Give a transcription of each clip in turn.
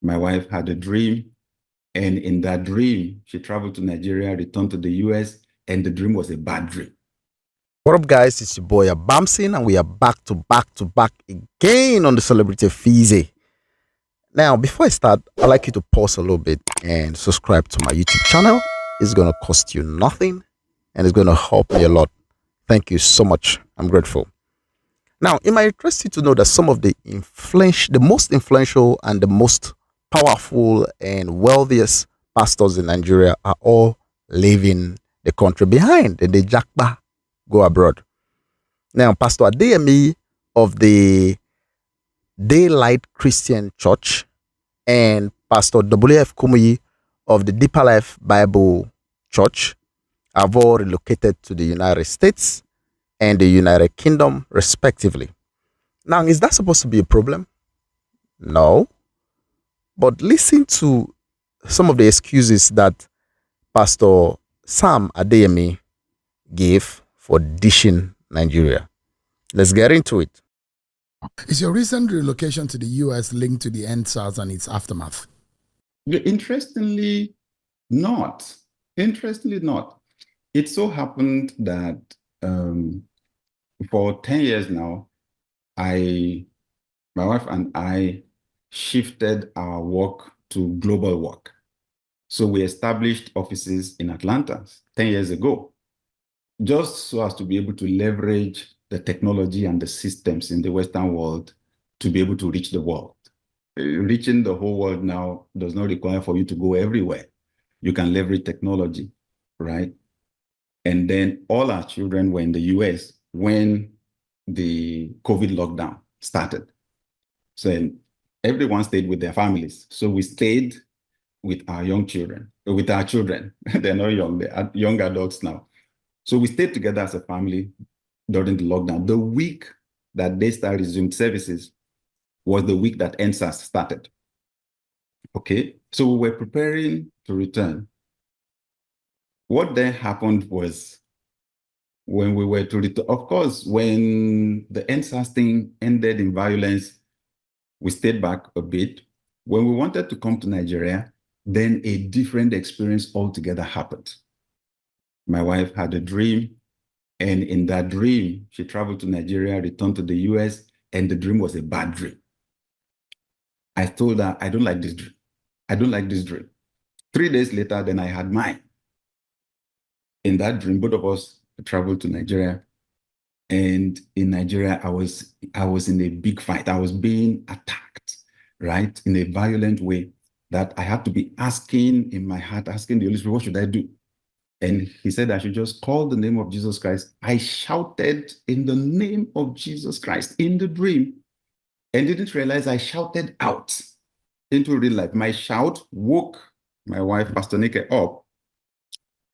My wife had a dream, and in that dream, she traveled to Nigeria, returned to the US, and the dream was a bad dream. What up, guys? It's your boy Abamsin, and we are back again on the Celebrity Fizi. Now, before I start, I'd like you to pause a little bit and subscribe to my YouTube channel. It's going to cost you nothing and it's going to help me a lot. Thank you so much. I'm grateful. Now, it might interest you to know that some of the most influential and the most powerful and wealthiest pastors in Nigeria are all leaving the country behind. And they jackba go abroad. Now, Pastor Adeyemi of the Daylight Christian Church and Pastor W.F. Kumuyi of the Deeper Life Bible Church have all relocated to the United States and the United Kingdom, respectively. Now, is that supposed to be a problem? No. But listen to some of the excuses that Pastor Sam Adeyemi gave for dishing Nigeria. Let's get into it. Is your recent relocation to the US linked to the EndSARS and its aftermath? Interestingly, not. Interestingly, not. It so happened that for 10 years now, my wife and I shifted our work to global work. So we established offices in Atlanta 10 years ago, just so as to be able to leverage the technology and the systems in the Western world to be able to reach the world. Reaching the whole world now does not require for you to go everywhere. You can leverage technology, right? And then all our children were in the US when the COVID lockdown started. So everyone stayed with their families. So we stayed with our children. They're not young, they're young adults now. So we stayed together as a family during the lockdown. The week that Daystar resumed services was the week that EndSARS started. Okay, so we were preparing to return. What then happened was when we were to return, of course, when the EndSARS thing ended in violence, we stayed back a bit. When we wanted to come to Nigeria, then a different experience altogether happened. My wife had a dream, and in that dream, she traveled to Nigeria, returned to the US, and the dream was a bad dream. I told her, I don't like this dream. I don't like this dream. 3 days later, then I had mine. In that dream, both of us traveled to Nigeria. And in Nigeria, I was in a big fight. I was being attacked, right? In a violent way that I had to be asking in my heart, asking the Holy Spirit, what should I do? And he said I should just call the name of Jesus Christ. I shouted in the name of Jesus Christ in the dream and didn't realize I shouted out into real life. My shout woke my wife, Pastor Nike, up.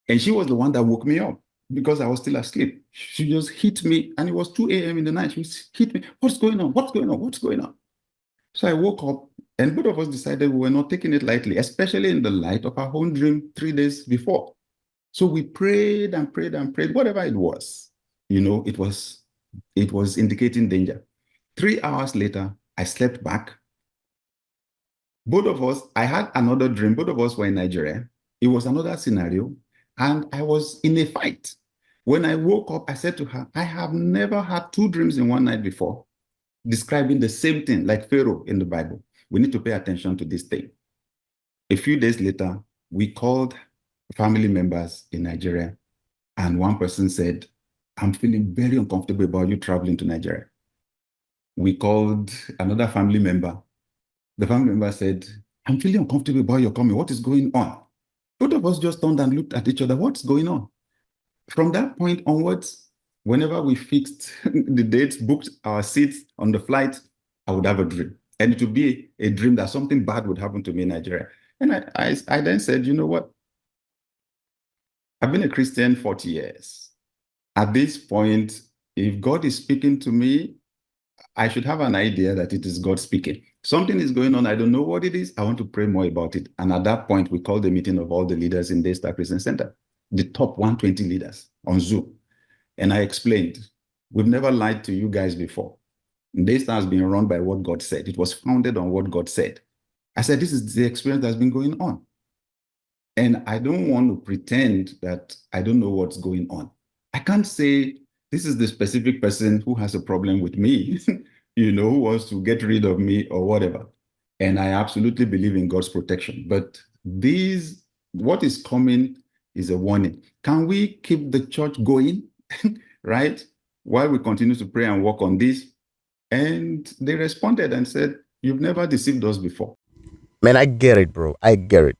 And she was the one that woke me up because I was still asleep. She just hit me, and it was 2 a.m. in the night. She hit me. What's going on? What's going on? What's going on? So I woke up, and both of us decided we were not taking it lightly, especially in the light of our own dream 3 days before. So we prayed and prayed and prayed, whatever it was, it was indicating danger. 3 hours later, I slept back. Both of us, I had another dream. Both of us were in Nigeria. It was another scenario, and I was in a fight. When I woke up, I said to her, I have never had 2 dreams in one night before, describing the same thing, like Pharaoh in the Bible. We need to pay attention to this thing. A few days later, we called family members in Nigeria, and one person said, I'm feeling very uncomfortable about you traveling to Nigeria. We called another family member. The family member said, I'm feeling uncomfortable about your coming. What is going on? Both of us just turned and looked at each other. What's going on? From that point onwards, whenever we fixed the dates, booked our seats on the flight, I would have a dream. And it would be a dream that something bad would happen to me in Nigeria. And I then said, you know what? I've been a Christian 40 years. At this point, if God is speaking to me, I should have an idea that it is God speaking. Something is going on. I don't know what it is. I want to pray more about it. And at that point, we called a meeting of all the leaders in Daystar Christian Center, the top 120 leaders on Zoom. And I explained, we've never lied to you guys before. Daystar has been run by what God said. It was founded on what God said. I said, this is the experience that's been going on. And I don't want to pretend that I don't know what's going on. I can't say this is the specific person who has a problem with me, who wants to get rid of me or whatever. And I absolutely believe in God's protection. But what is coming is a warning. Can we keep the church going, right? While we continue to pray and work on this? And they responded and said, you've never deceived us before. Man, I get it, bro. I get it.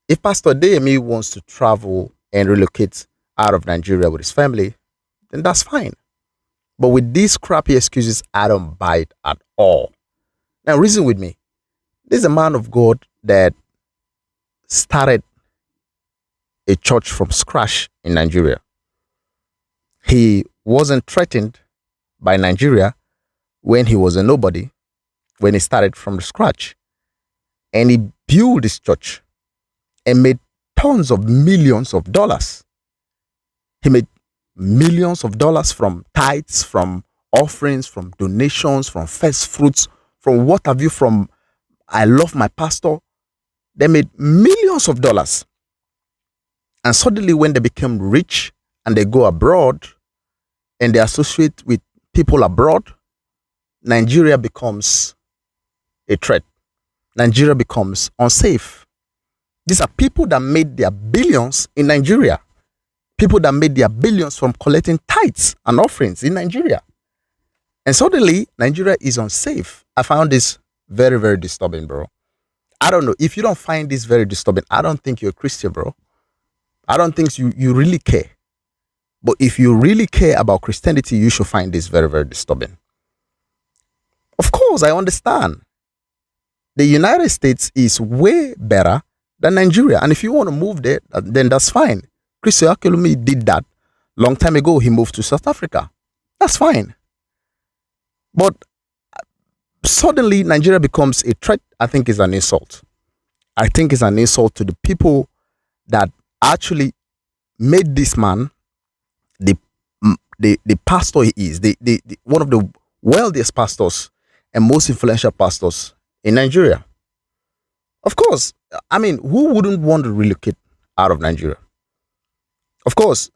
If Pastor DME wants to travel and relocate out of Nigeria with his family, then that's fine. But with these crappy excuses, I don't buy it at all. Now, reason with me. This is a man of God that started a church from scratch in Nigeria. He wasn't threatened by Nigeria when he was a nobody, when he started from scratch. And he built this church and made tons of millions of dollars. He made millions of dollars from tithes, from offerings, from donations, from first fruits, from what have you, from I love my pastor. They made millions of dollars. And suddenly when they became rich and they go abroad and they associate with people abroad, Nigeria becomes a threat. Nigeria becomes unsafe. These are people that made their billions in Nigeria. People that made their billions from collecting tithes and offerings in Nigeria. And suddenly, Nigeria is unsafe. I found this very, very disturbing, bro. I don't know. If you don't find this very disturbing, I don't think you're a Christian, bro. I don't think you really care. But if you really care about Christianity, you should find this very, very disturbing. Of course, I understand. The United States is way better than Nigeria. And if you want to move there, then that's fine. Chris Oyakhilome did that long time ago. He moved to South Africa. That's fine. But suddenly Nigeria becomes a threat. I think is an insult. I think it's an insult to the people that actually made this man the pastor he is, the one of the wealthiest pastors and most influential pastors in Nigeria. Of course, I mean, who wouldn't want to relocate out of Nigeria? Of course,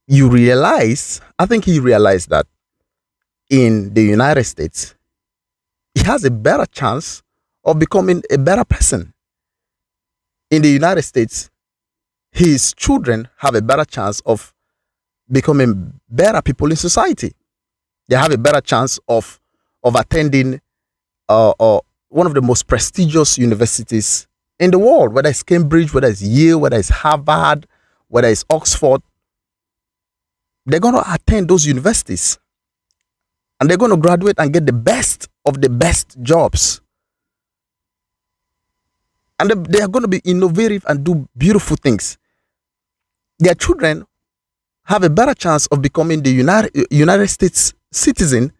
I think he realized that in the United States, he has a better chance of becoming a better person. In the United States, his children have a better chance of becoming better people in society. They have a better chance of attending one of the most prestigious universities in the world, whether it's Cambridge, whether it's Yale, whether it's Harvard, whether it's Oxford. They're going to attend those universities and they're going to graduate and get the best of the best jobs. And they are going to be innovative and do beautiful things. Their children have a better chance of becoming the United States citizen,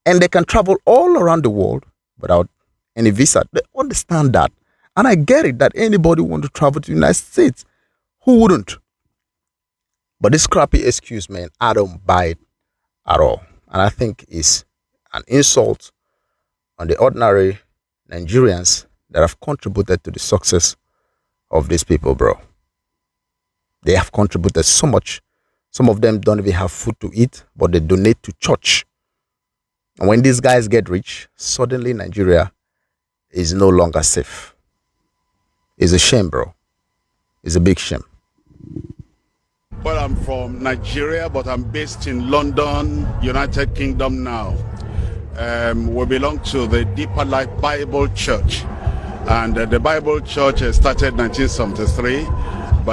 and they can travel all around the world without any visa. They understand that. And I get it that anybody want to travel to the United States. Who wouldn't? But this crappy excuse, man, I don't buy it at all. And I think it's an insult on the ordinary Nigerians that have contributed to the success of these people, bro. They have contributed so much. Some of them don't even have food to eat, but they donate to church. And when these guys get rich, suddenly Nigeria is no longer safe. It's a shame, bro. It's a big shame. Well, I'm from Nigeria, but I'm based in London, United Kingdom now. We belong to the Deeper Life Bible Church. And the Bible Church started 1973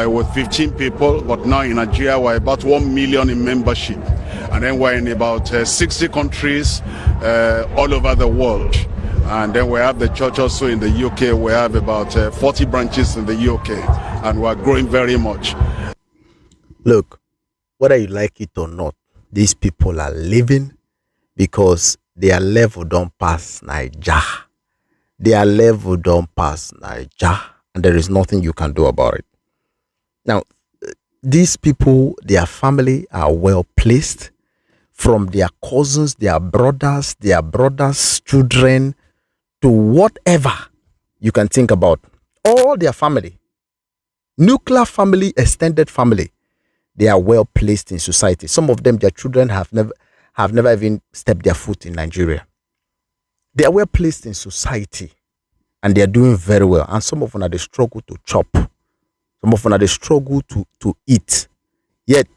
with 15 people, but now in Nigeria we're about 1 million in membership. And then we're in about 60 countries all over the world. And then we have the church also in the UK. We have about 40 branches in the UK, and we're growing very much. Look, whether you like it or not, these people are living because their level don't pass Niger. Their level don't pass Niger, and there is nothing you can do about it. Now, these people, their family are well placed, from their cousins, their brothers' children, to whatever you can think about. All their family, nuclear family, extended family, they are well placed in society. Some of them, their children have never even stepped their foot in Nigeria. They are well placed in society and they are doing very well. And some of them they struggle to chop. Some of them they struggle to eat. Yet,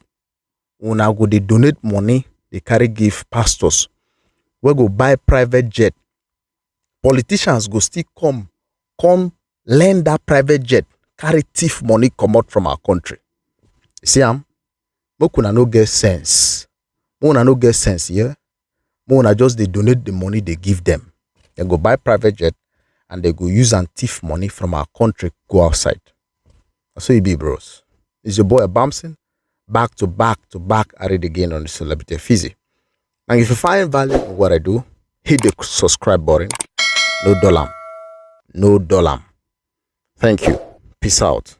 when I go, they donate money, they carry give pastors. We go buy private jet. Politicians go still come lend that private jet, carry thief money come out from our country. You see, Mokuna no get sense. Mokuna no get sense, yeah? Mokuna just they donate the money they give them. They go buy private jet and they go use and thief money from our country, go outside. That's what it be, bros. It's your boy Bamson. Back to back at it again on the Celebrity Fizzy. And if you find value in what I do, hit the subscribe button. No dollar. No dollar. Thank you. Peace out.